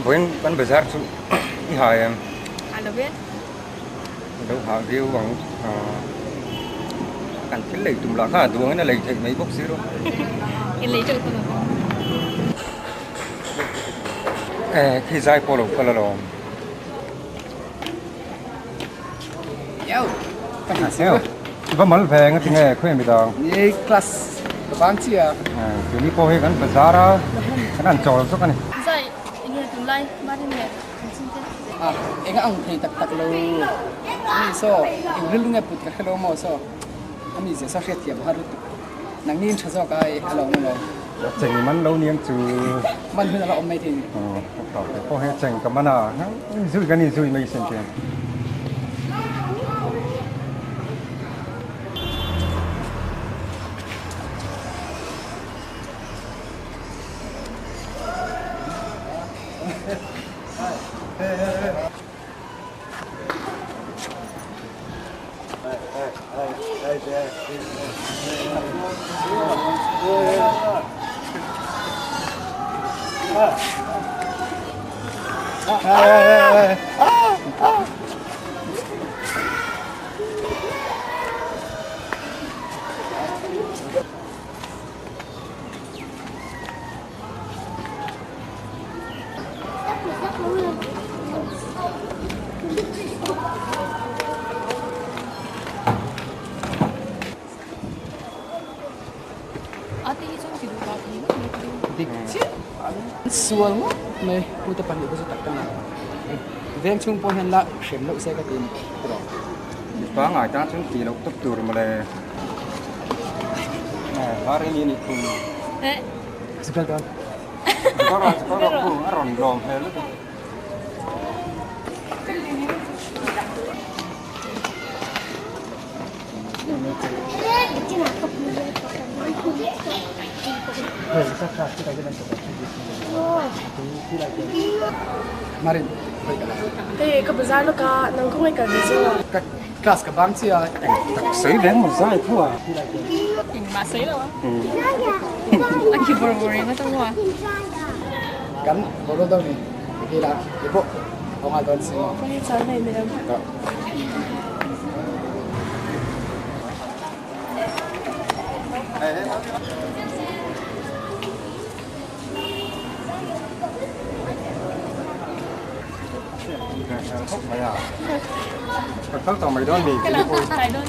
vẫn besar tu hai Ano ba yan? đâu hạ view bằng cảnh cái lấy tụm lá khá đuông nó lấy thấy mấy bốc xíu đâu Illegal ko na po. khi dài polo pala lo Yo, Anaseo. Iba mal về ngay nghe khuyên bị đau. ni kelas kebang cia. Cái này po hay kan besar kan ăn trò số cái này. Zai, ingin tulay. Mari niya. Ah, enggak ang thei tak lo. Ni so, ingrilu ngai put ka hello mo so. Ami je sa khet ya bahar tu. Nang nin thaso kai hello mo lo. Chừng mắn lâu niên chú. Man hu la om mai thi. Cái po hay chừng cái mắn à, zui cái này zui mấy sen tiền. Ate, isang kinuha ko yun. Dik chi. Sual mo mai pu ta pan ko so tak kana. Veng chung po hen la shem lo se ka tin. Pro. Phá ngài ta chúng chỉ lộc tấp từ mà là. Hari ini pun. Eh, Segal kan. Sekarang pun aron lom helu. Marin. Thế cái bazar nó cả nó không ai cần gì rồi. Ka kelas kebang cia. Sấy đến một sai thua. yung masay lang ah. Ang kibor-boring na ito mo ah. Kan boro daw ni. Kila, ibo. O nga doon si mo. Cái trái này mình làm Khóc mày à? Khóc tao mày đó mì cái Kailangan đi. pa tayo doon.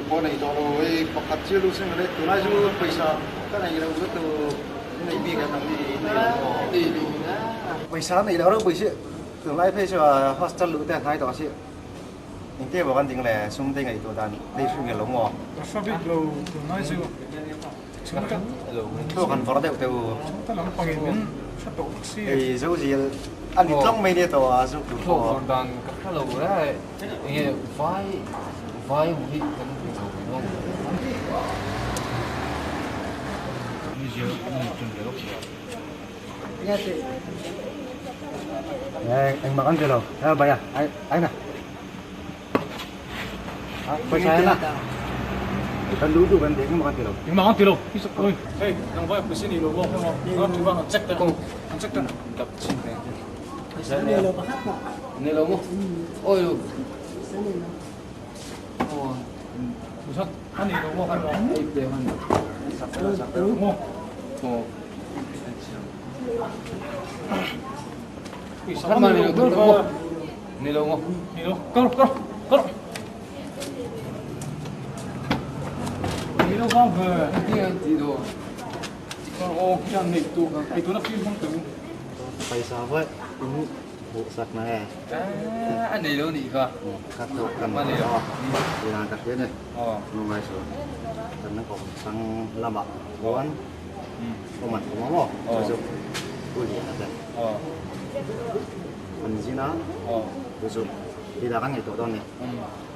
Có này cho nó bọc cắt chưa lúc sinh đấy, tụi nó chú pesa, cái này là cái từ này bị cái thằng gì đi pesa này đó đâu pesa, tụi nó pesa hostel lúc tiền hai đó chứ, những cái bảo văn tiếng là xung quanh này tụi đàn đây suy nghĩ lắm mà, Alphabet lo tunai siu. Chúng tôi còn vào đây từ ta lang pangin sa to si. cái dấu gì anh đi long mấy đi tàu à dấu tụi Thôi họ còn đàn các hello đấy nghe vai vai một hit cái gì đúng không? anh mặc ăn chưa đâu, bây giờ anh này, pesa là, kan dulu kan dia makan chưa đâu. Yung mga tilo. Oi, hey, nang vai po sini lo mo. Nó tu ba check ta. Check ta. Gặp xin này. Này lâu không? Ôi luôn. Ồ, Usat. Ani lo mo kan mo. đây đều hơn. Mo. Ồ, Kan mà này lâu không? Này lâu không? Ni lo. Kor. Ni lo ba ba. Kia gì đồ? Kor o kian ni tu. Ai tu na film hang tu. Pesa vậy, ini busak nè, À, anh này lâu nhỉ cơ? cắt thôi, cần Mà này đó, lâu. thì là cắt thế này, Ồ, nó ngay xuống, cần nó còn sang làm bạc, quán, ừ, có mặt có máu, Ồ. sử dụng, tôi gì là đây, ồ, mình gì nó, ồ, sử dụng, thì là các ngày tổ này, ừ,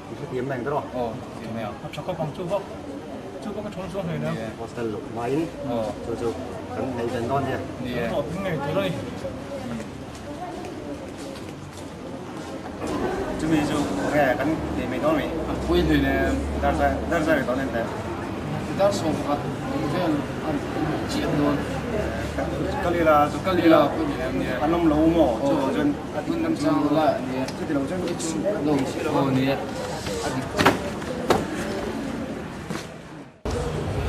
thì cái tiệm này đó rồi, ồ, gì mèo? Hab sa ko pang chuba. Chuba ka chon chon này nè. hostel lục máy, Ồ, sử dụng, cần ngày đến đó nha, đi. Nó tiếng này tới đây. chuẩn bị cho cái cái để mình nói mình quên rồi nè đa ra để nói lên đây đã sống phát cái ăn chịu luôn cái này là cái này là quên rồi nè ăn nông lâu mỏ cho dân quên năm sang lại nè cái đầu chân lâu nè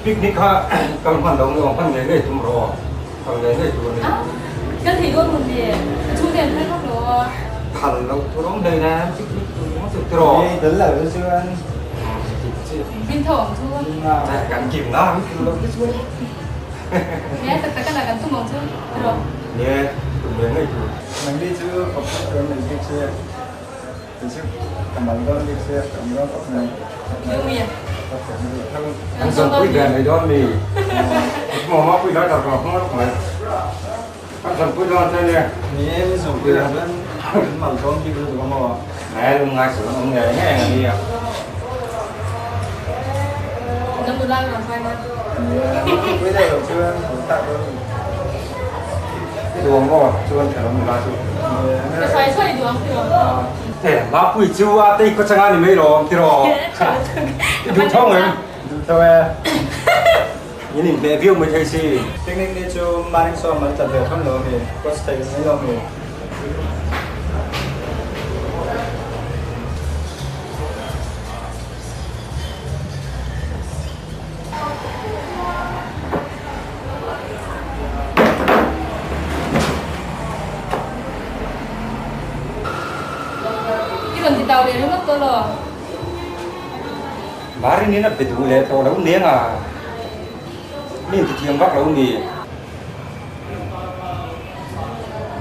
picnic ha cầm phần đầu nó phần này tụm rò phần này tụm này cái thì luôn một gì chú tiền thấy không được phần lâu tôi đóng đây nè nó tự rò đấy là cái xưa anh bình thường thôi cảnh chìm đó nhé tất cả các là cần tu mong chứ rồi nè tụm này tụm mình đi chưa có cái mình đi chưa mình sẽ cầm bằng con đi chưa cầm con có này yêu miền anh sơn quý gần này đó mì mà móc quý đó đọc không mất mà anh sơn quý đó thế nè nè mình dùng cái là bên bằng con đi được không mà mẹ luôn ngay sửa ông nghề nghe đi à năm mươi lăm là phải mà bây giờ chưa tặng đường ngõ chuồn thở mình ra chuồn cái phải xoay đường đường thế mà quý chú à tây có chẳng ai mấy rồi thì rồi đúng không em thôi nhìn nhìn về view mới thấy gì technique đi cho mang so mà tập được không được thì có thể mấy lo mình cái lần thì tàu đến nó tôi rồi bà đi nó bị tụ lệ to đấu niếng à nên thì thiêng vác đấu gì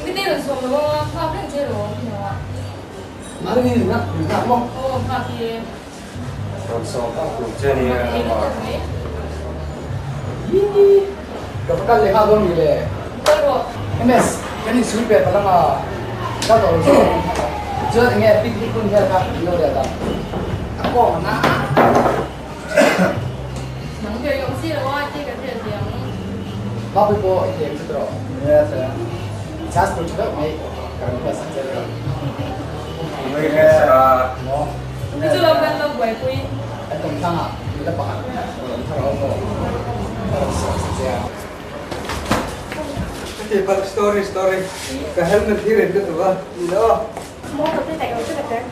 cái này là số nó không được chơi rồi mà đi nữa là không ô mà thì rồi sau đó cũng chơi đi cái mà cái cái này không đúng gì đấy tôi rồi MS cái này suy về phải là cái đó rồi chưa nghe picnic cũng nghe ta nhiều đấy ta có mà nắng trời cũng xí rồi chơi cái gì gì Bapak Ibu ini betul. Ya saya. Saya setuju juga mai kalau pas saya. mấy cái là Mau. cái chú lâu gần lâu quậy quỳ Anh tổng thang à? Kita pakai. Kalau saya. cái bác story cái helmet thì rèn cái tụi bạn gì đó mua cái tay cái cái cái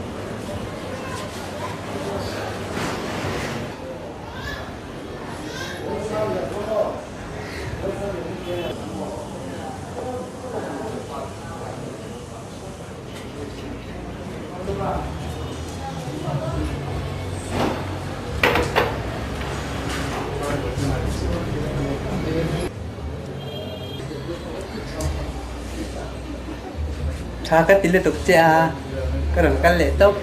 cái tỷ lệ tục cha cái đường căn lệ tốc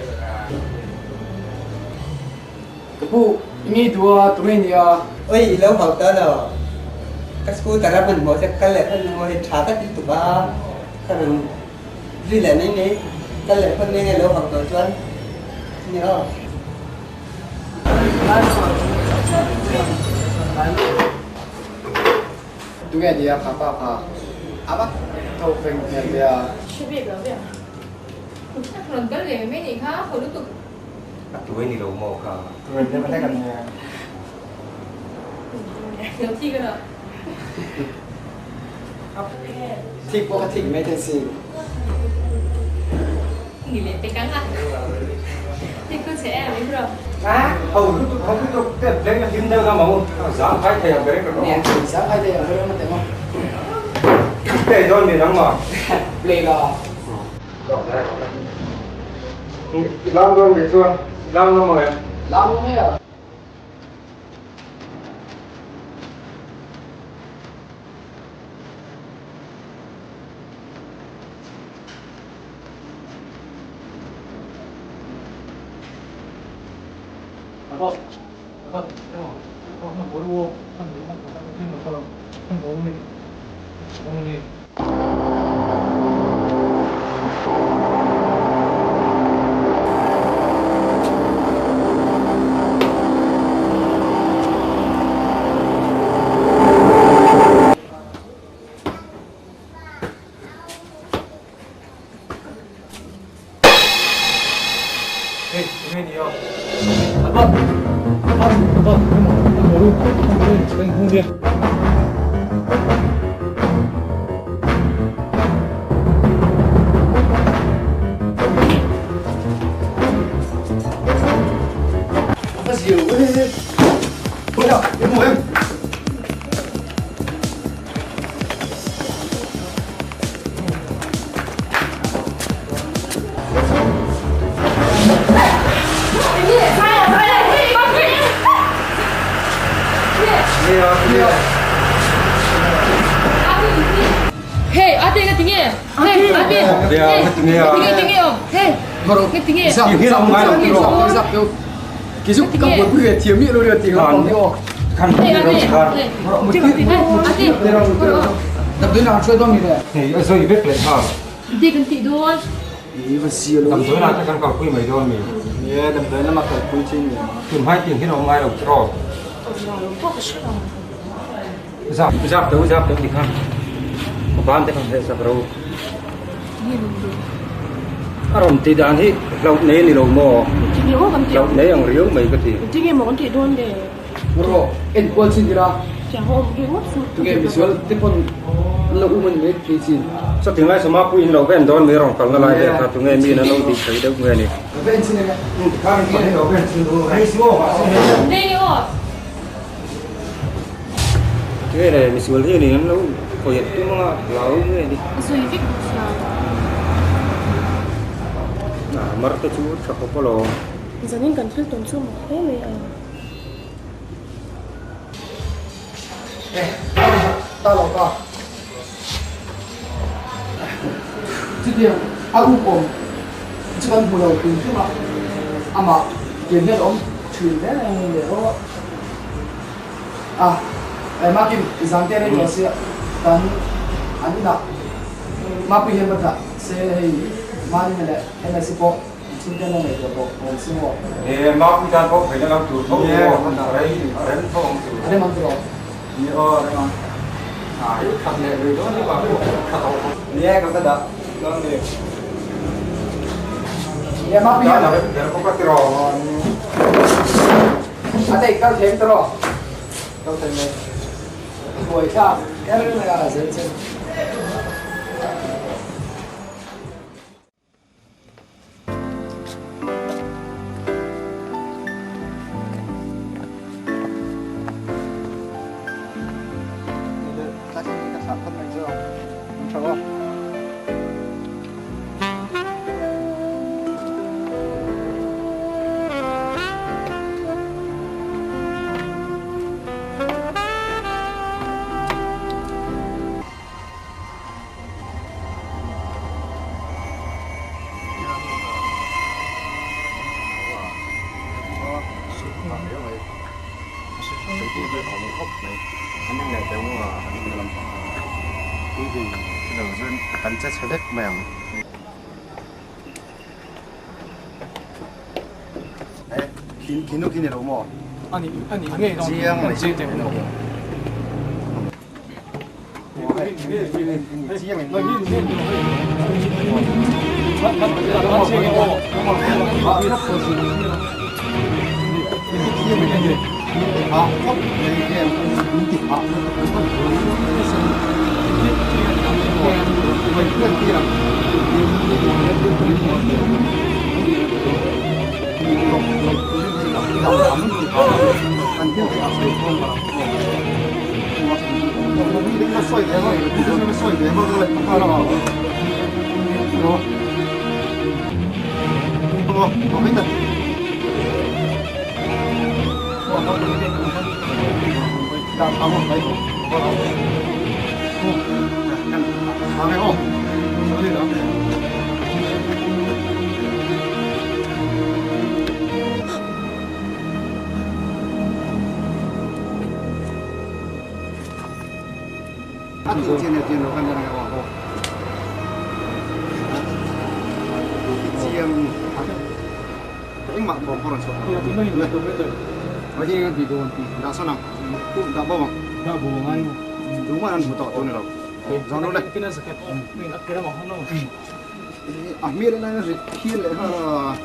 Bu, ini dua turin ya. ơi lâu học tới là các school tại ra mình mỗi sẽ căn lệ phân ngồi trả các tỷ tục ba cái đường duy lệ này này căn lệ phân này lâu học tới chuẩn nhớ Turin dia apa? Apa? Tahu pengen dia. cái việc đó việc lần cái gì mấy gì khác hồi lúc tụi tụi này đồ màu cả mình sẽ thấy gần nhà thiếu chi cái đó Tik bukan tik emergency. nghỉ lễ tết căng à thì cứ sẽ làm rồi à không biết đâu cái lấy cái phim đâu ra mà dám phải thèm cái đấy Ni siapa ada yang belum tengok? để thôi mình đóng mà Play lah. làm luôn để xuân làm luôn mọi người Lama ni ya. Hey, ini dia. Abang, baru main dia. Apa sih? Udah, ilmu em. Hei, ada yang tinggi. Hei, ada. Tinggi om. Hei, Baru tinggi. Isap yuk. Kisuk kamu buat gue tiap minggu lu tiap orang dia. Kan Hei, ada. dia Ada. Tapi nak cuci dong ni deh. Hey, so you bet ha. Dia ganti doang. Ini masih lu. Tầm tối nào chắc con quy mấy đôi mình. Ya, đâm tới nó mặc cái cúi trên này. Tìm hai tiền cái nào mai đầu trò. Giáp tới thì khăn. Có bán thì không thể sắp đâu. Aron tidak ni laut ni lo mo. Laut ni yang riu mai ke ti. Tinggi mau ganti doang deh. Bro, kuat sih kira. Jangan dia what? Tu ke visual tipon lo umen ni kisi. Sa tiếng lai sama quy lo ven don mi rong kal na lai de ka tu nge mi na lo di sai de nge ni. Ben sini kan. Kan ni lo ven sin do. Ai si mo ma. Đây oh. Cái này mi sul hi ni lo ko yet tu ma lau nge di. So you fix. Na mar ta chu sa ko lo. Giờ nên cần phải tốn chung một thế này. Ta lo ka. Jadi aku pun jangan pulau pintu mak. Ama jenis om cuci ni oh. Makin zantai ni masih dan ani nak. Mapi yang betul. Saya mari ni lah siapa cinta ni lah siapa semua. Ma quy dan ko phải là tu thâu mo. Ren thâu tu. Ada mantu. Ni memang. Ai khát lệ rồi đó ni ba ko khát thâu. Ni ka ta da. Don ni. Ya mapi Ya yang. na ya ko ka tiro. Ada ikanjem terus. Kau tanya. Boleh tak? Kalau ni ada sen. Kan saya sedek memang. Kini lo mo. 아니 이게 지향 뭐. 지향 때문에. Tiene kan jangan apa. Ciam. Ini mak bokoran so. Lagi di doon ti. Dah sana. Dah bawa. 나 보응하니 Rumah nan buta tu ni lo. Jangan le. 그냥 sakit min akira mo hano Amir na rin kill ha.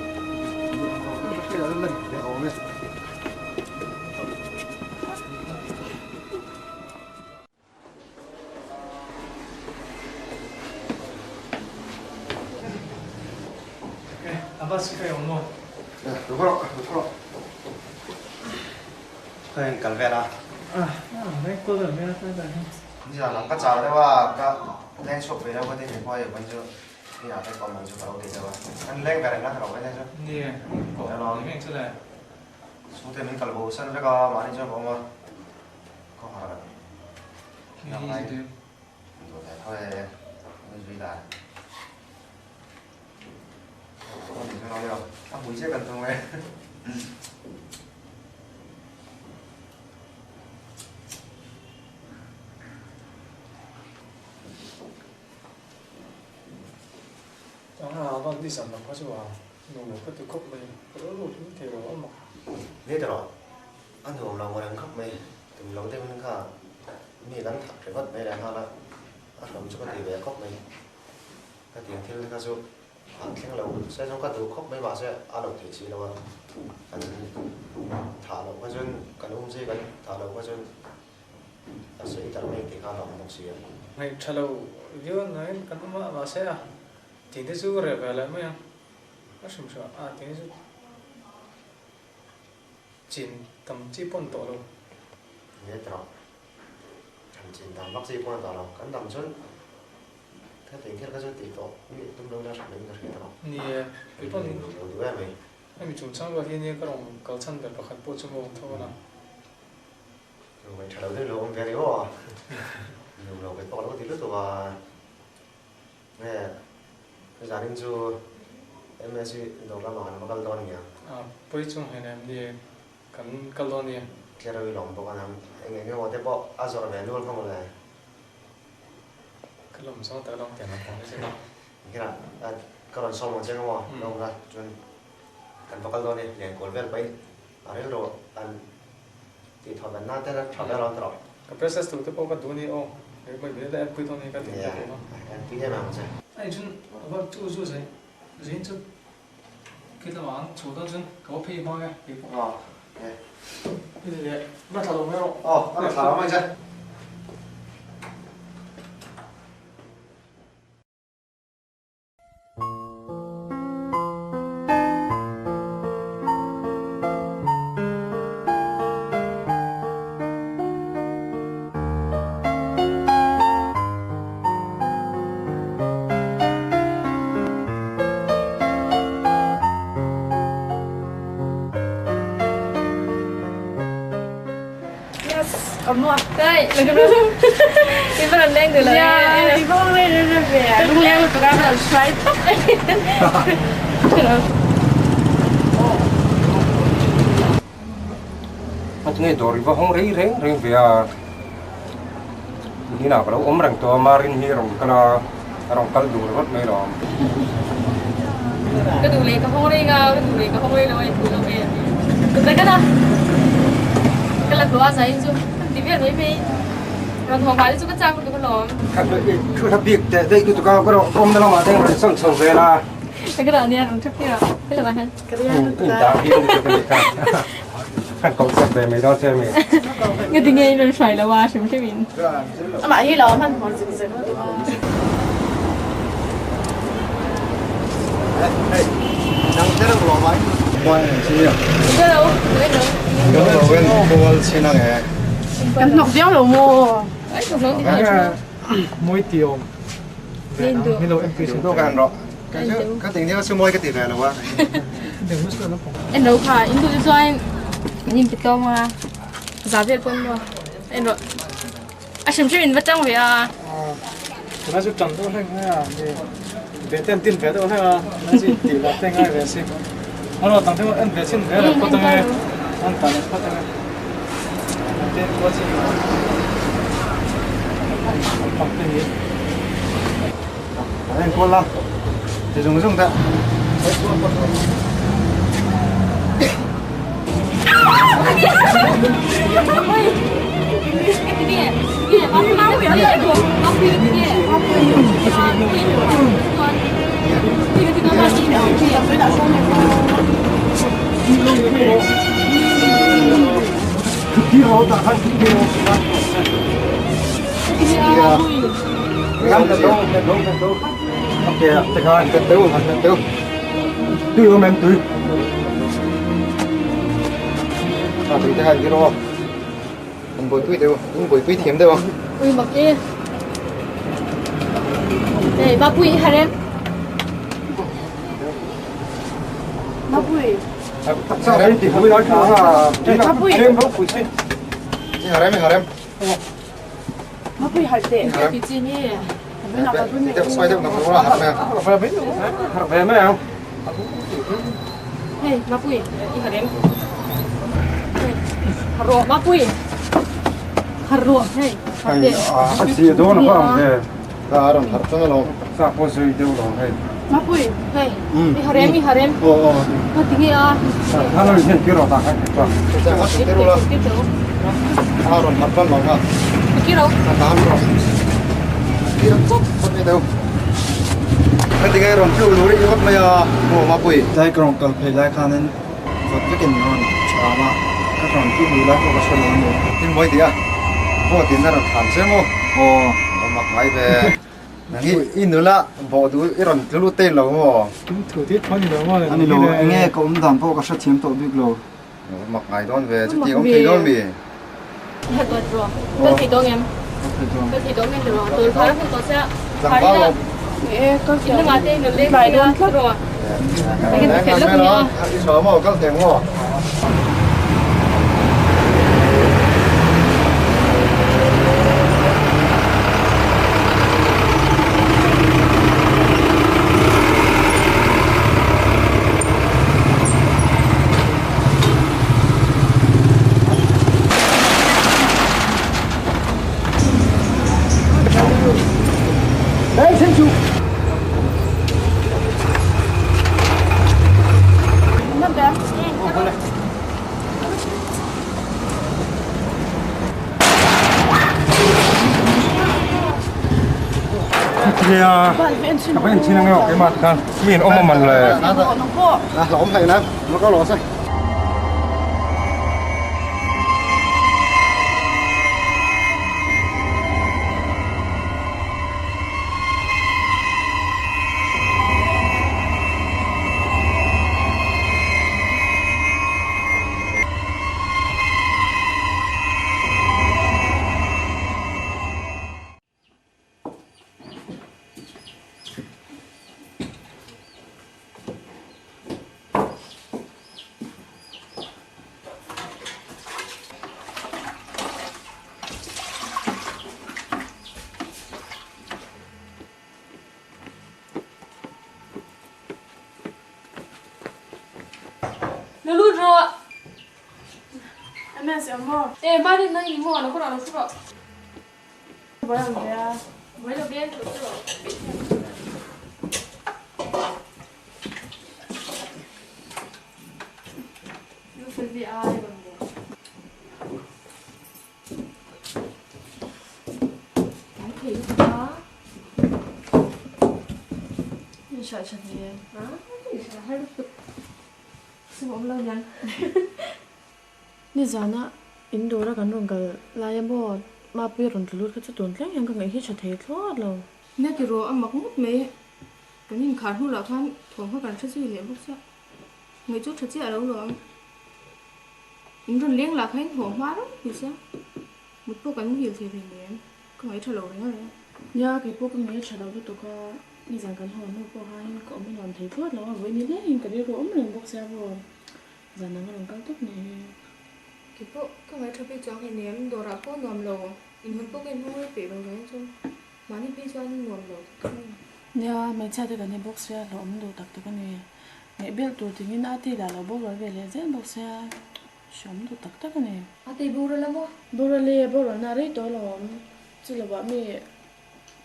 là lần để ổn đấy. 아바스카의 업무. Đúng rồi, đúng rồi. Thôi cần về nào. 네, 거든 내가 살다. Bây giờ làm các cháu đấyว่าก็แรงชกไปแล้วก็ได้เห็นพ่ออยู่มันจะนี่อยากได้ความมันชกเราดีจังวะอันแรงไปเลยนะเราไม่ได้ชก 네. 행 쳐다. สู้แต่มันกลับบูสันแล้วก็มาที่ชกผมว่าก็หาแบบยังไงดูแต่พ่อไม่ช่วยได้ก็ดีจังเลยถ้าบุญเชื่อกันตรงเลย 건 đi sẵn là có chỗ nụ cái từ khóc mình có lúc thì nó mà biết rồi anh hùng lòng còn khóc mày từng lâu thêm nữa cả mi gắn thật phải vất mày làm sao đó anh làm cho cái gì về khóc mày cái tiền thiên cái số anh thiên lâu sẽ trong cái từ khóc mày mà sẽ ăn được thì chỉ đâu anh thả lâu cái chân cái hôm gì cái thả lâu cái chân anh sẽ đặt mày thì khá lòng một xíu ngày chờ lâu yêu nói cái mà sẽ thì thế chú rồi về lại mấy em nó sum sum thì thế chú chín tầm chỉ bốn tổ luôn biết rồi thằng chín tầm bác sĩ bốn tổ rồi cắn tầm chân thế thì cái chân tỷ tổ như tung đâu ra sắm mình rồi đó nè cái bốn đứa em mình em chúng sang vào thiên nhiên cái đồng cầu chân để bạc hạt bộ chung một thôi nào rồi mình chờ đầu tiên luôn về đấy à rồi cái tổ nó thì lúc rồi nè cái gia đình chú em sẽ đầu ra mà nó cần đón nhỉ bây chung hay là nè cần cần đón nè cái rồi lòng bộ anh em nghe nói thế bộ azor về luôn không lại cái lòng sau tới lòng tiền là còn cái nào cái là cái lần sau một chiếc không à đâu ra cho cần bộ cần đón đi liền cuốn về bay đấy rồi anh thì thằng bạn nào thế là thằng đó rồi cái process tụi tôi bao cái đuôi ô cái bây giờ em quy tông này cái tiền em tí thế mà một anh chun apa tu tu sai riêng chút kita mang chủ đó chun có phi bao cái phi bao bây giờ bắt đầu mới rồi anh thảo mà chứ Ấm luôn. Đây, lần đầu cái phần lên từ lời Thì không lên được về. Đúng lên một cái là xoay tóc. anh nghe đồi vào không rấy rén rén về như nào kalau om rang tua marin hi rong kana rong kal du rot mai rom cái tủ lệ cái không đi cái tủ lệ cái không đi rồi tủ lệ tủ lệ cái nào cái là của ai vậy chứ thì biết mấy mấy rồi thằng phải chứ cái trang của tụi con lòm kan cứ thắp việc để đây tụi cao có om đó mà đang sẵn sàng về là cái đó nha nó chấp kia cái là bạn hả Cái này in ta viên thì cái này kan công việc về mấy đó xem mình cái tiếng nghe nó xoay là qua xem cái mình mà hi lo man còn dừng dừng đang thế đang lo máy ngoài gì à cái đâu cái đâu cái đó bên cô xin năng này em nọc đéo đâu mua ấy còn nó thì nói mỗi tiêu lên được hello em chúng tôi gan rồi cái tình yêu xung quanh cái tiền này là quá đừng mất nó em đâu phải em tụi cho anh nhìn cái câu mà giá việt quân rồi em rồi à xem chuyện vật trong vậy à nó sẽ chẳng đâu hay à về tên tin về đâu hay à nó chỉ tỷ là tên ngay về xem nó là tăng thêm em về xem về là có tăng anh tăng có tăng tên có gì bằng tên gì anh cô lắm thì dùng thế cái lỗ ta khăn kính điều ngắm cái đâu ok chắc hai cái tiêu tiêu em tươi tùy theo cái đó mình bồi tùy tiêu cũng bồi tùy thiếm đâu ui mặc kia đây ba bụi hai em Má bùi. sao đấy thì không nói là em không phụ xin Harem Má bùi hạt tệ. cái gì nhỉ Mới nào vào bên tiếp xoay tiếp nằm ngủ là harem về mấy về mấy không hey ba bụi hai em haro ba bụi haro hey anh chị đó nó không thế là rồi thật cho nó lòng sao có sự đâu rồi hay Má bùi. hey hai em có tiếng à nó nói chuyện kia rồi ta hay quá sẽ hát tiếp tiếp tục luôn tiếp tục rồi thật con lòng à cái đâu tám rồi đi đâu không biết đâu cái tiếng rồi chưa lối đi bắt mày mùa mà quỷ Tại còn cần phải lại khả năng vật cái kiện ngon chả mà các còn cứ lùi lại có cái lớn nữa tin mấy tiếng mua tiền ra là thảm xem không ồ mặc máy về nghĩ in nữa là bỏ túi cái rồi cứ lút tên là không cũng thử tiết thôi nhiều mà anh lo nghe cũng đảm bảo có sát chiếm tổ được lo mặc máy đón về chút gì không thấy đón về hết rồi tôi thì tôi em rồi tôi phải không có sẽ phải là Ê, con nhưng mà tên được lên bài đơn thất rồi cái này cái lúc nữa đi sớm mà các thèm không đấy xin chú Nó bé. thì các bạn xin nghe cái mặt kan mình ôm mình là Nó khô. lỏng thầy lắm nó có lỗ sao nó lút rồi Em sẽ mua. ê ba đi nơi mua nó có nào nó không rồi Bữa làm gì à? mới đầu tiên rồi nó phải bị ai bằng vậy cái gì đó Mình sợ chật gì em? hả cái gì sao hay lúc xin ông lâu nhắn Nè giờ nó in đồ ra cái nông cái là em bỏ mà bây giờ tụi cái tụi cái em cái ngày hết chật hết lót rồi. nè cái rồi ăn mặc mút mê cái nhìn khá hú là khăn thường phải cần chất gì liền bốc xạ người chút chất gì ở đâu rồi in rồi liếng là thấy thường hóa đó thì sao một bộ cái nhiều thì em có mấy trò lẩu đấy rồi Nhớ cái bộ cái mấy chật đầu tụi có đi rằng cái hồn nó bỏ hai có mình làm thấy phớt nó với mình lấy cái điều đó mình bốc xe rồi. Giờ nó làm cao tốc này. cái bộ có mấy trò bị cho cái ném đồ ra phố nằm lẩu in hơn bộ cái không phải bị đâu đấy chứ mà đi bị cho nằm lẩu Nhớ mấy cha thì cái này bốc xe là ông đồ tắc cái này. Ngày biết tụi thì những ai thì là bốc rồi về lấy dễ bốc xe. Sống đồ tắc cái này. à thì bù rồi lắm không Bố ra lê bố ra nà rít đó là chỉ là bà mẹ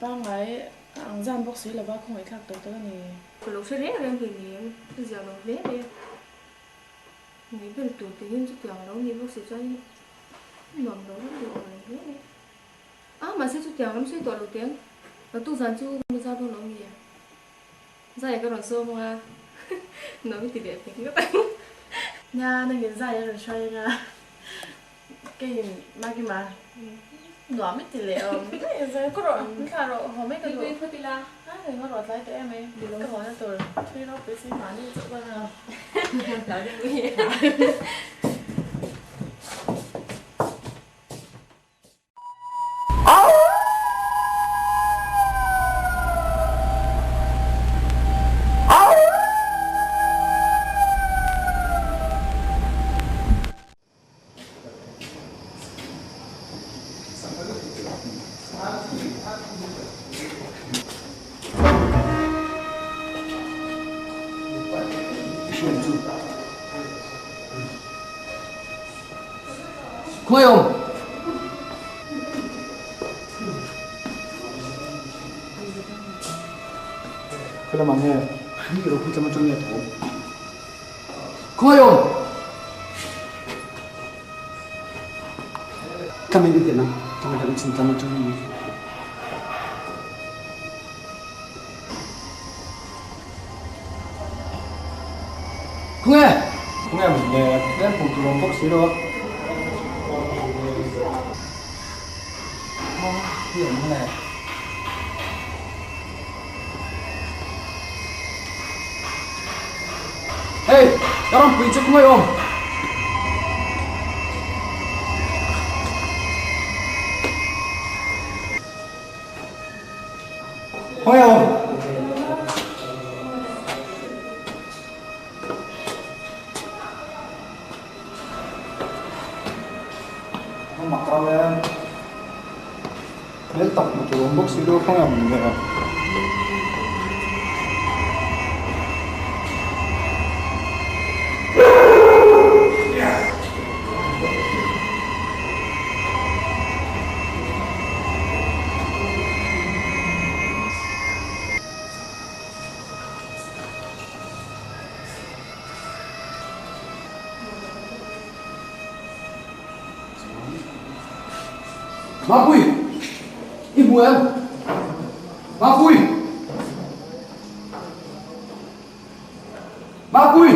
ba ngày ăn gian bốc xí là ba không phải khác tới tới này. cái lẩu sẽ rẻ rồi thì ném bây giờ nó rẻ đi mấy bên tụi thì những chút tiền đâu nhiều bốc sẽ cho nằm lẩu nó được rồi rẻ đi à mà sẽ chút tiền lắm sẽ toàn đầu tiếng và tu dàn chú mới ra đâu nó gì à ra cái đoạn sơ mà nói thì để tiếng cái Nha, nó hiện ra rồi chơi nha. cái mà nó mới tỷ lệ cái giờ có rồi cái rồi họ mấy cái rồi thì có rồi lại tụi em ấy cái họ nó rồi thì nó bị xin mà đi chỗ bên nào lại đi 고마요. 그럼 안 해. 이거 혼자만 좀 해도. 고마요. 가만히 있나? 정말 진짜만 좀 해. 고마워. Nghe mình nghe đến phụ trường bác sĩ đó. Hiểu không này? Hey, 나랑 부딪혀 고마요. 고마워. mặc cao lên đến tập một trường bác sĩ đô không làm mình được 마부이! 이 뭐야? 마부이! 마부이!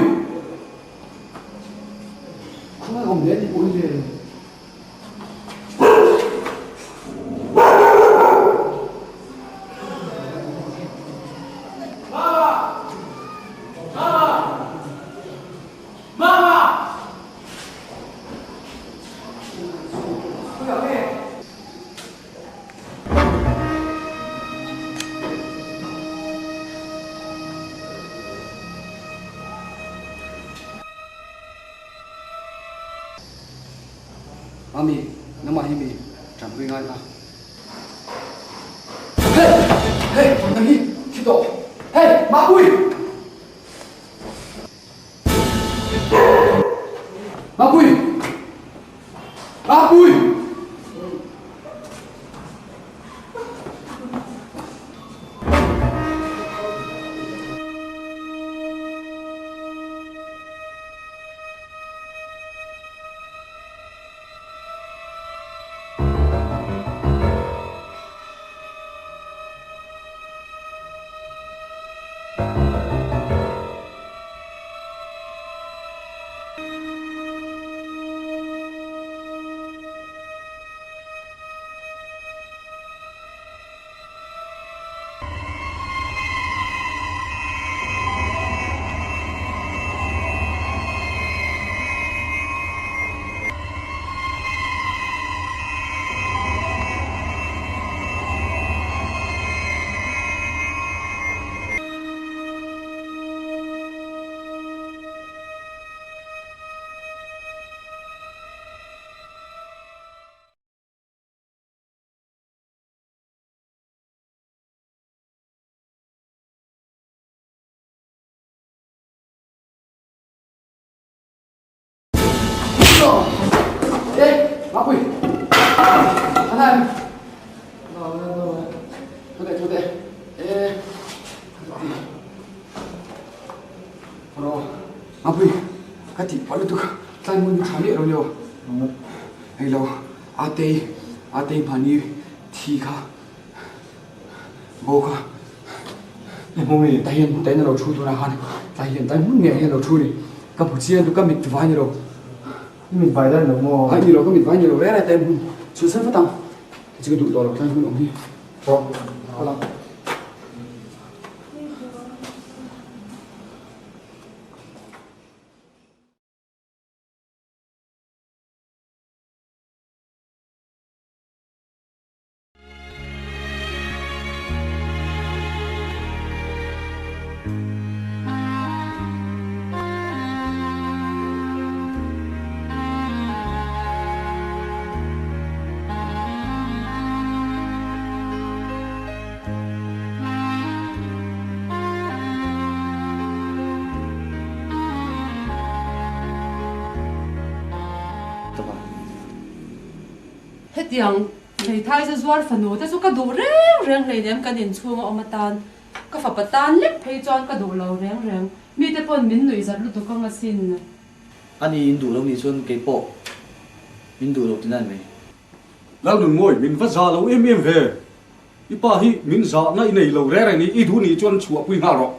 그만 없네, 니 뭔데? Mami, nama ini chẳng quên ai nào. Hey, hey, thằng đi, chị tổ. Hey, Ma Bùi. Ma Bùi. Ma Bùi. 예, 막고 있. 하나. 두 대. 예. 바로 막고 같이 바로 또 짠문 참이 이러려. hello, 아떼 반이 티가 뭐가 몸이 다이엔 다이너로 추도나 하네. 다이엔 다이 문게 해로 추리. 까부지엔 또 까미 두바니로. mình vài lần đúng không ai đi rồi có mình vài nhiều vé này tem sự sân phát tăng chỉ có đủ rồi thay không đi Không. Hola. hết tiếng thầy thay ra zuar phần nô ta số cả đồ reng reng này đem cả điện chuông ở mặt tan cả phật tan lép hay chọn cả đồ lâu reng reng mi te pon min nui giật lúc tôi không xin anh in đủ đâu mi xuân cái bộ in đủ đâu thế này mày Lão đừng ngồi mình vắt ra lâu em về ipa hi min za na inei lo re re ni I thu ni chon chua pui nga ro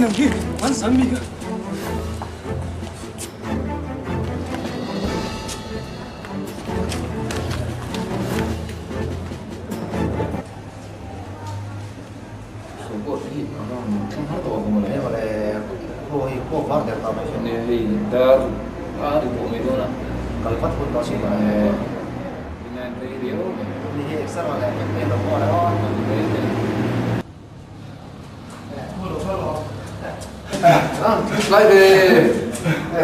Nang hi man san mi ka Sungguh sih, orang kan harus tahu kemana ya, pada thôi cô bác đẹp lắm ini hindar di bumi itu lah. kalau phát pun có gì mà Dengan radio, đi hệ sao mà lại em đồng hồ đó lại về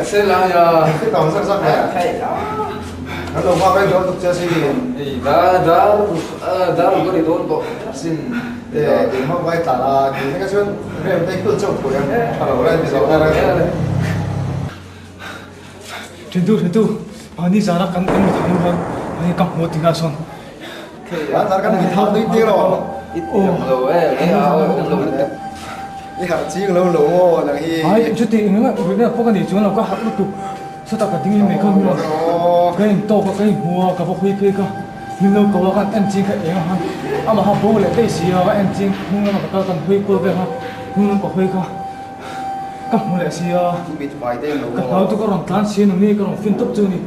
sẽ là giờ cái còn rất rất đẹp nó đồng hoa cái đó thực chơi gì đã có đi đón bộ xin để mà quay trả là thì cái chuyện em thấy cứ chụp của em ở đây thì rõ ra Tentu, pani zara kan mi thanu han ani kam mo tinga son Bạn thật cái gì thao tí tiêu rồi. ít lâu ấy cái áo lâu đấy Cái hạt chi lâu lâu là khi. Ai chút thì nữa người này có cái gì chúng nó có hạt lúc tụ sao ta cả tiếng này không được cái to có cái mua cả bọc huy cái nhưng lâu có cái anh chị cái ha mà học bố lại đây xí anh chị nhưng mà cái cần huy cô về ha nhưng có huy cái mua lại xí Bị phải tên lâu. cái tháo tôi có làm tan xí nó này có làm phim tốt chưa nhỉ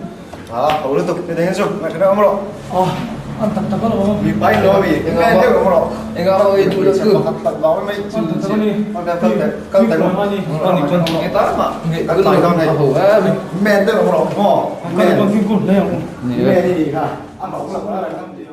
Hầu liên tục cái đấy rồi, mà thế nào mà rồi. anh tập có rồi Bị bay lo bị cái này đều mà rồi. anh ơi tôi đã cứ Tận báo mấy anh tập có đi con tay luôn. Con đi con nghe ta mà. Cái tay con này men đều mà rồi. cái con phim cồn này Mẹ đi ha. Ăn bảo cũng là cái gì.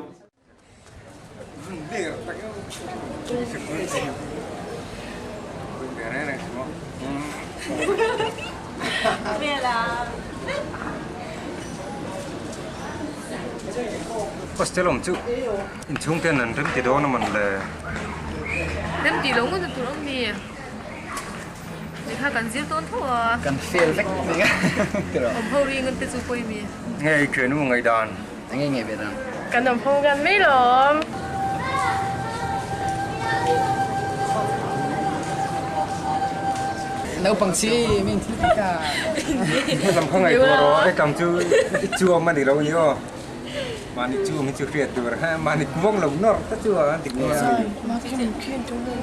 Pastel om chu in chung ten an rem ti do na man le Rem ti lo ngun tu lo mi. Ni kha kan zir ton tho. Kan fail vek ni kan. Om ho ri ngun te chu poi mi. ngai khe nu ngai dan Anh nghe Việt Nam. Kan om ho kan mi lom. Nấu bằng xí mình thích cả. làm không ngai to ro ai kam chu chu man di lo ni o man di chu mi chu kriat tu ha man di kuwong lo nor ta chu an ti no si Mà cái mình khuyên chúng tôi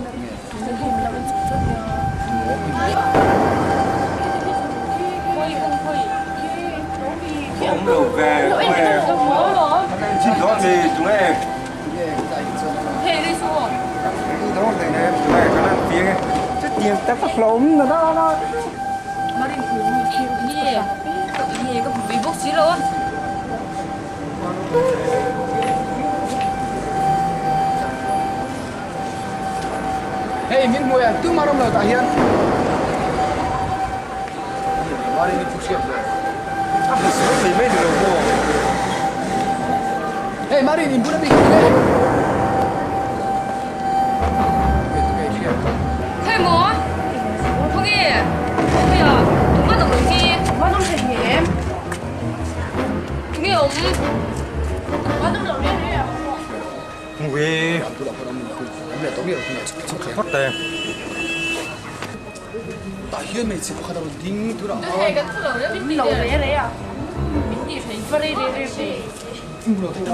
chúng tôi làm ăn chút ông đầu về chín đó thì chúng em He đi xuống. đó thì này chúng em khả năng tiếng rất nhiều ta phát lốm nó đó Marin ni. Ni có bị bốc xí rồi. Hey, min mo yan. Tu marom lo ta hian. Mari ni pusiat. apa sih ini mấy điều đồ Hey, mari ni budak ni. Hey mo. Không nghe. Bây giờ bắt đầu gì? Bắt đầu thành nhẹ. Nghe ông. Bắt đầu lên đi à. Ui, phát tiền. Ta hian me chi khada ding tu ra. Hey, cái thứ đầu đấy mình Đầu đi. đấy đấy à. Mình đi thấy phải đi đi đi.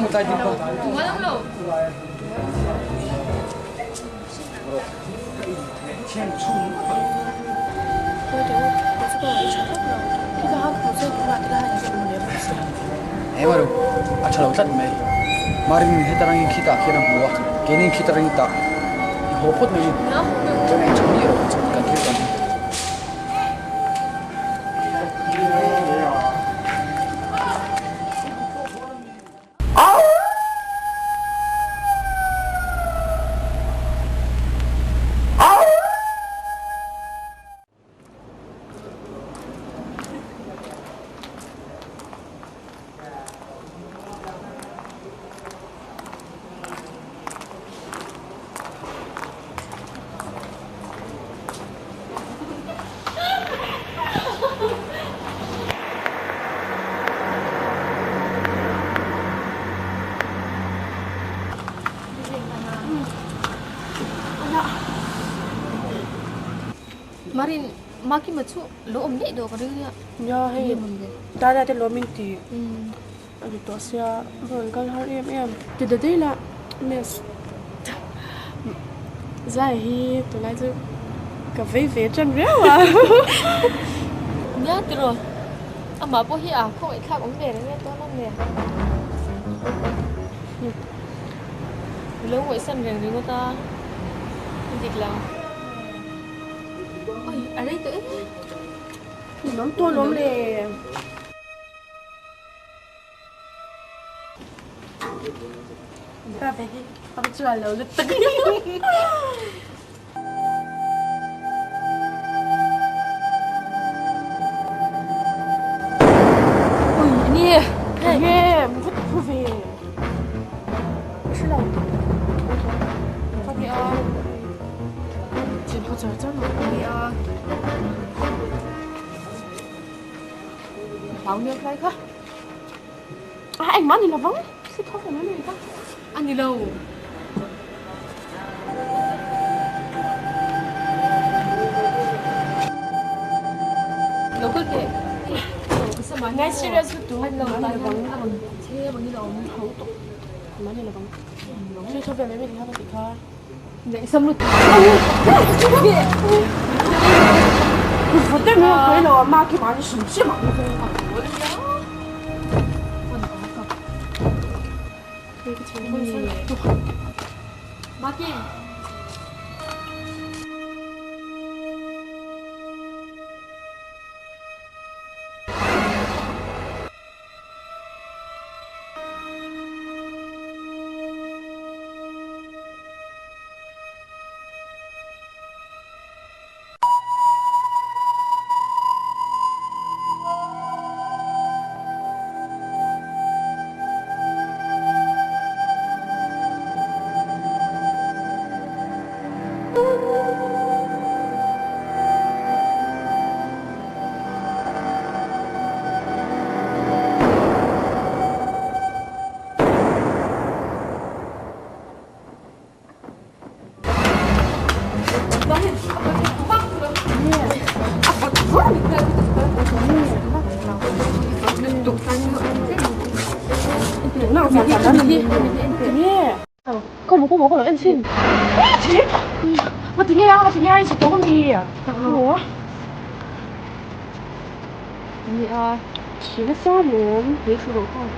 Mo ta di ko. Quá lắm rồi. Hey maru. Acha lo tat me. Mari ni hetarang kita kira buah. Kini kita ring ta. Hopot me. Nó. Cho nên chấm nhiều chấm cần thiết cần. Marin, maki macu lo om dek do pada dia. Nhờ hay ta ra cái lối mình thì ở đó xe rồi con hỏi em từ từ đây là mẹ dài hi tụi lại chứ cà phê về chân réo à. Nhớ từ rồi. Mà bố hi à, không phải khác ông về đấy nghe to lắm nè. Lâu vậy sân rèn người ta. Dịch là. Ôi, ở đây tự. Lắm tôi lắm nè. Ta về đi, không chưa lâu được tính. Ôi, nè. Nghe, vứt cô về. Chưa lâu. Không bị ơi. Chỉ bao giờ chắc là không bị ơi. Bao nhiêu cái khác? À, anh bán thì là vắng. Cái thuốc của nó này ta. Ăn đi đâu? Đâu có kệ. Ngay serious itu anh lòng lại bằng thế bằng như là ông thấu tục mà này là bằng chơi cho về mấy mình không thì thôi để xong luôn我对面回了，我妈给把你手机嘛，我的呀！这个情况下，妈给。Con một con em xin. Chị, mà tiếng nghe chị có con gì à? Ủa? Gì à? Chị cái sao nữa? Để phụ đồ không?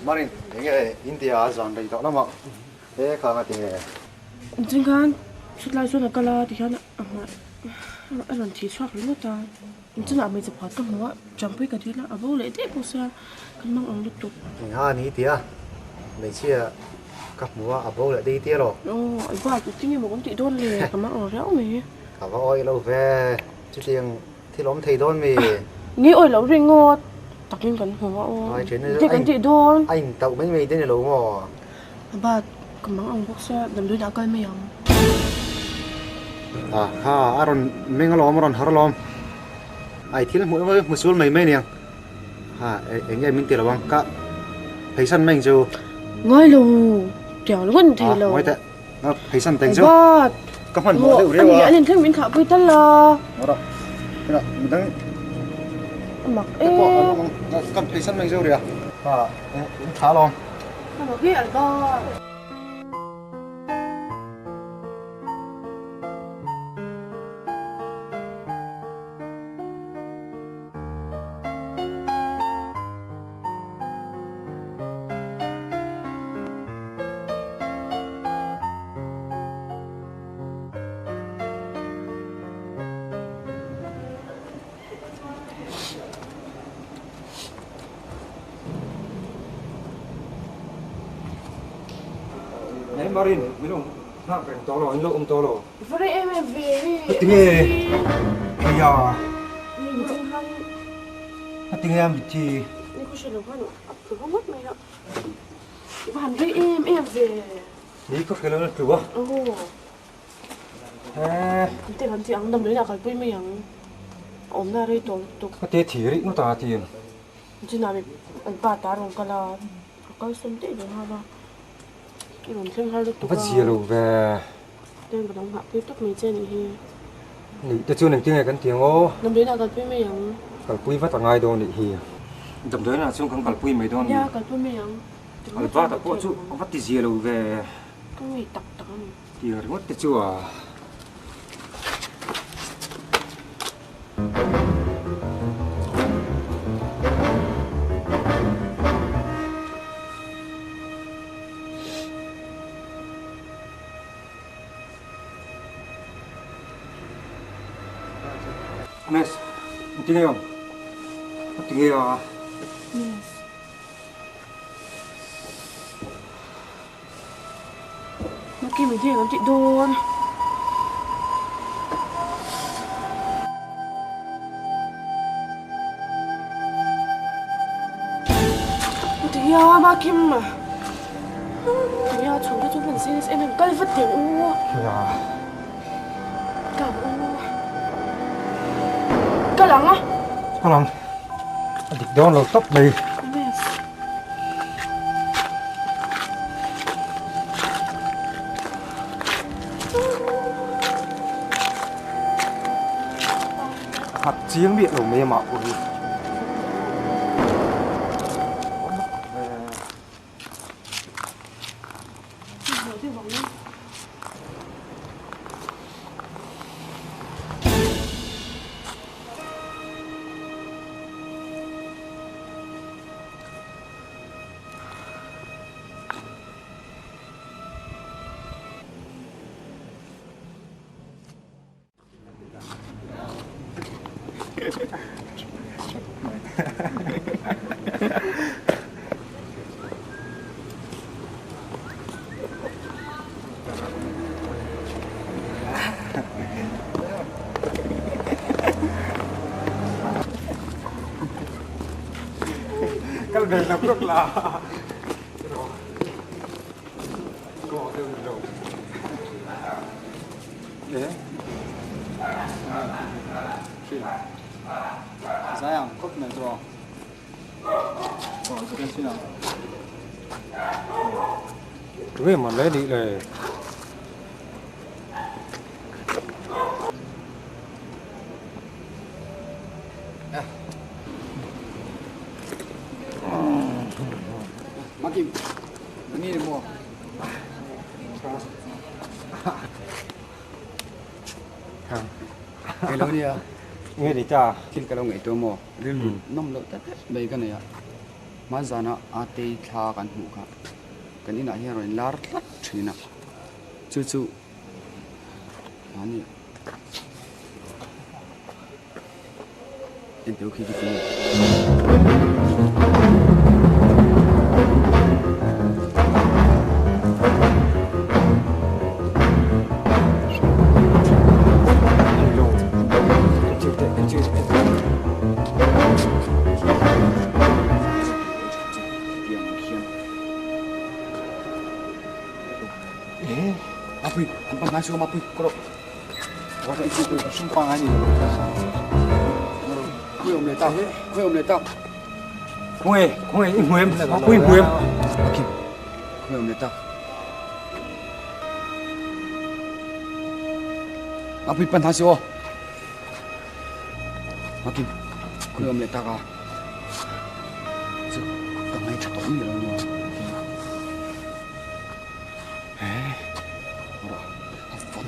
Marin, ini India azan dari tak lama. Kau ngerti ni. Jangan, setelah itu nak kalah di sana. Alam tiswa kalau tak, itu nak ambil cepat kan muat jampai ke dia lah. Abu leh deh bosan, kan mang orang lutuk. Ni dia, Malaysia, kap muat abu leh deh dia loh. Oh, ibu aku tinggi mau ganti don leh, kan mang orang rau ni. Kau oi lau ve, jadi yangที่ล้มthay don mi. Ni oi lau ringot. Tắc lên gần hồ thế gần chị thôi anh tàu mấy mày tên là lố mò bà cầm mắng ông bốc xe đầm đuôi đã coi mày không ha aron mấy cái lom aron hở lom ai thì là mỗi một số mày mấy nè anh em mình tiền là bằng cả thấy sân mình chưa ngay luôn chèo luôn thì luôn ngay thế thấy sân tiền chưa các bạn mua được đấy anh nhìn thấy mình khảo vui tất là đó cái mình đang mặc em cầm thấy sân mình chưa được cũng khá lon mà nó kia đó Marin, minum. Nak kan tolong, ini lo tolong. Vậy em về đi. Tiếng nghe. Bây giờ. Mình không hay. Tiếng em thì. Nên có chuyện đâu nữa. Cứ không mất mày đâu. Bạn với em về. Đi có cái lớn được không? Thế bạn chị ăn đâm đấy là cái bưởi miệng. Ôm ra đây tổ tục. Cái tê thì nó ta tiền. Chứ nào mình ăn ba tá rồi cả là có xuân tết được ha ba. Cái bọn thêm hai lúc Tôi phát gì rồi về. Tên của đồng hạ tiếp tục mình trên thì. Nị tôi chưa nâng tiếng này cắn tiếng ô. Đâm đấy là cái bưởi miệng. Cái quý phát vào ngay đâu nị thì. đầm đấy là xong không phải pui mấy đòn Ya cái tôi mình ở ba tập có chú có tí gì đâu về cái gì tắc tắc thì ở mất tí chú à Nes, tinggal không? Tinggal à? Yes. Mà kia mình thiệt làm chị đôn. Thì ya mà kim mà. Thì ya chúng ta chúng mình xin em cái vật tiếng u. Dạ. Cảm u. Cái lắng á? Cái lắng. Đi đó là tóc này. Hạt chiếng bị ở mê mạo của đi. Cái này là rất là Sayang, kok nggak tuh? Oh, itu kan sih cái mà lấy đi này Makin, ini deh mau. Cái lối đi à? nghe đi cha Khi cái lối ngày tôi mua, riêng năm lỗ tất bây cái này à, mà giờ nó ate tha kan hmu kha, kan ina hian rồi lar tlat thina, chu chu, ani, em tiêu khi đi Api, apa ngasih sama api? Kalau orang itu sumpah aja. Gue om này tao, gue om này tao. Nguy em, Quy em. Kim, gue om này tao. Api pantasio. Kim, gue om này tao à. Chứ, tao ngay chặt tối nhiều rồi.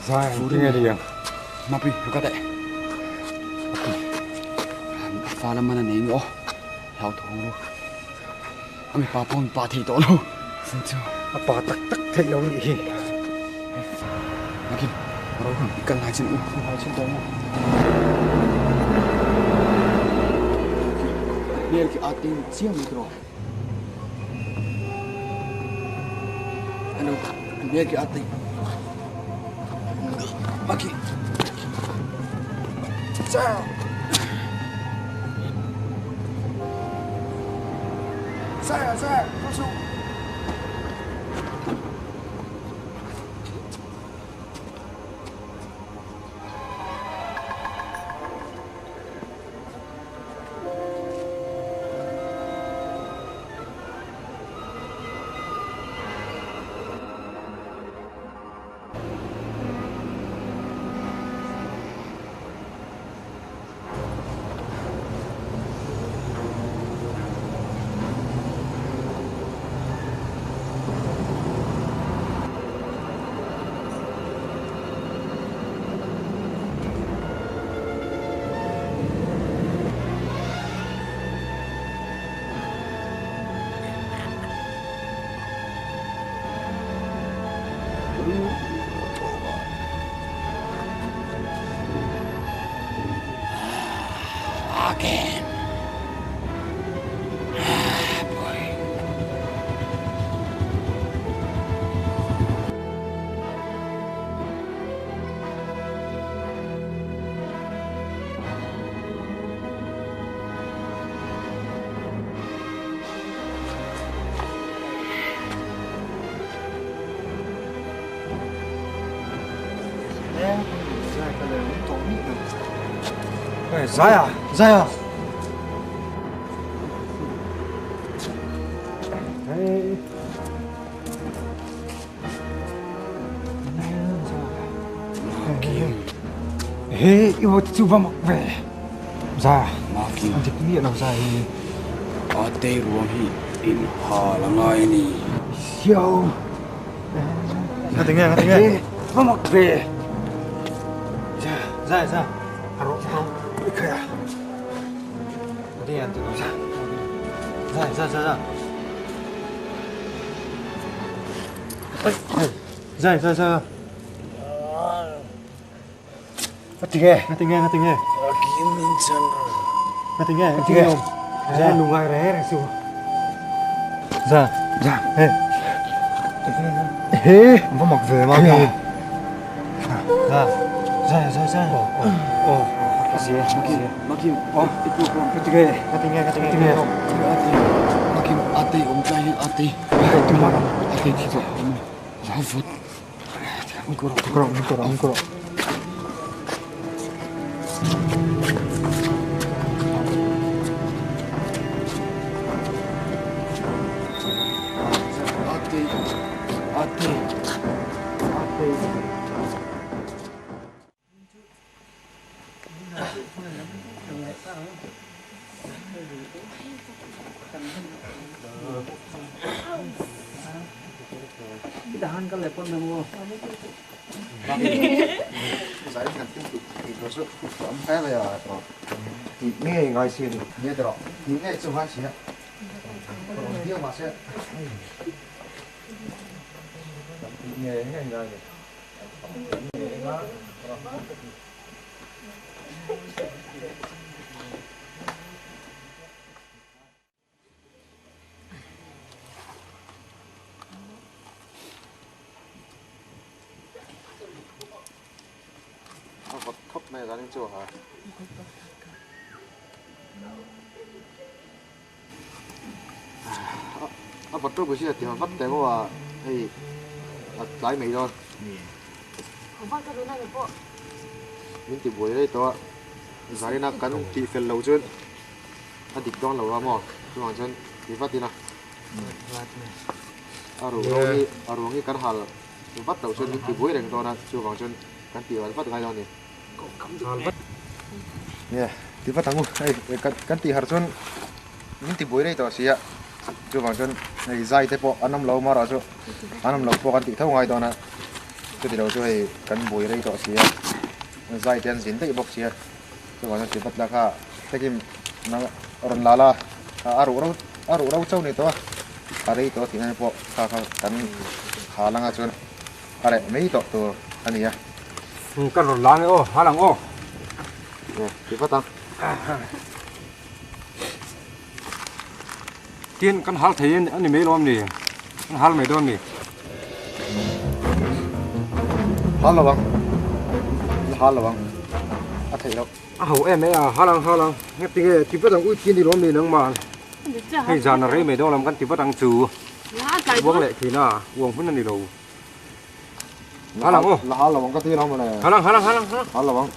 Sai, nghe đi em. Mapi, buka deh. Fala mana nih ngo, lao thong lu. Ami papon pati to lu. Sentu. Apa tak thế đâu nhỉ? Makin, baru kan ikan lajin lajin to mu. Biar ki ating siam mikro. Ano, biar ki ating. Maki. Sao? Saya, masuk. Zaya, Zaya. Hey. Hey, ibu coba mak về. Zaya, Maki. anh thích nghĩa nào Zaya? Ate ruang hi in ha langai ni. Siêu. Nghe. Vamos mak về. Zaya. Haro. Kaya. Đi ăn từ đâu ra? Zaya. Zaya. Ngetinge. Kim min chan. Ngetinge. Zaya lungai re siu. Zaya. Hey. Vamos mak về mà. Zaya. Makim. Oh, itu Ngetinge. Makim ate umcai ate. Itu mana? Ate kita. Rafut. Mukro. Ate. Dahan ka lepon mo. Giải ngàn tin tục thì có sự phục phẩm cái là thì nghe ngay xuyên nghe được thì nghe trong hai xí tiếng mà sẽ nghe ngay vật thấp này ra đến chỗ hả? Vật trúc buổi chiều thì vật để có thì lái mì thôi. Không bắt cái đứa này được không? Mình thì buổi đây to, giá đi na cắn thì phần lâu chân, anh địch đón lâu lắm chứ hoàng chân thì vắt đi na. Aruangi cắn hal, vắt đầu chân thì buổi đằng to na chứ hoàng chân cắn thì vắt ngay đó nè. nè thì vắt thằng cái tí hạt chân mình thì buổi đây to xí ạ chú vàng chân này dai thế po anh năm lâu mà rồi chú anh năm lâu po cái tí thâu ngay to na chú thì đầu chú hay cái buổi đây to xí ạ dai tiền dính thế bọc xí ạ chú vàng chân thì vắt là cả thế kim nó orang lala aru rau châu này to ở đây to thì này po cả cái halang aja chú are mấy to to anh ya cái rồi lang ô halang ô nè thì vắt tăng tiên kan hal thấy anh ấy mấy lom nè kan hal mấy đòn nè hal là bang à thấy đâu hầu em ấy halang nghe tiếng thì vẫn đang ui tiên đi lom nè nương mà hay già nó rễ mấy đòn làm kan thì vẫn đang chù uống lại thì na uống vẫn là đi đâu halang ô hal là bang cái tiếng nào mà này halang hal là bang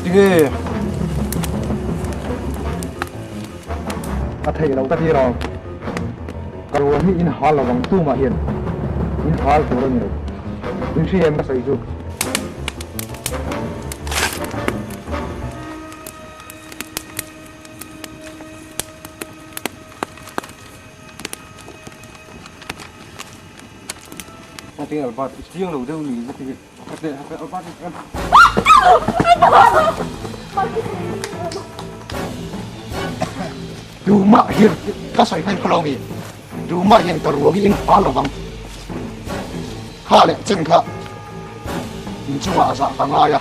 tiếng à thấy đâu cái gì rồi cái ruộng này in hal là bằng tu mà hiện in hal tu rồi nhiều in suy em cái sợi chú tiếng albat tiếng đầu đâu nhỉ cái albat Rumah hiện các sợi thành cầu mi rumah hiện cái ruộng in hal là bằng hal là chân cả in chung à sao tăng ai à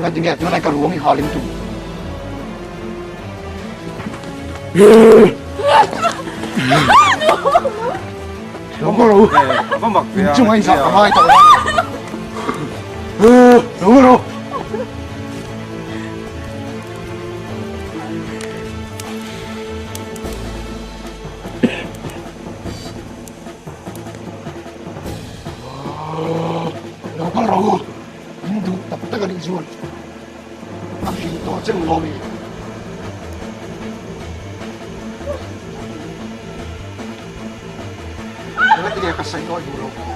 cái gì nghe tôi nói cái ruộng in hal in tu đúng rồi có mặc chung anh sao tăng ai tao đúng rồi akin to chen lomi nanti dia kasih kau dulu không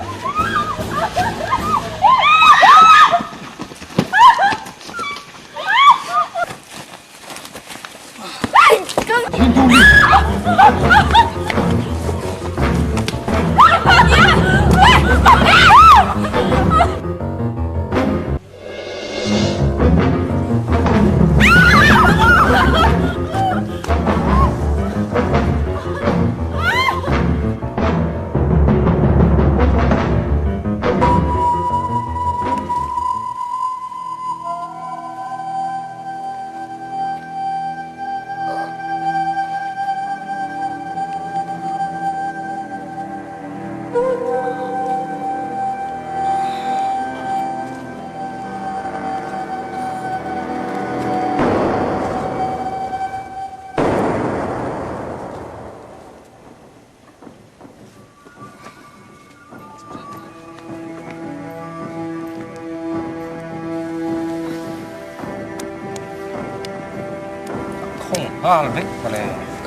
à là đấy, cái này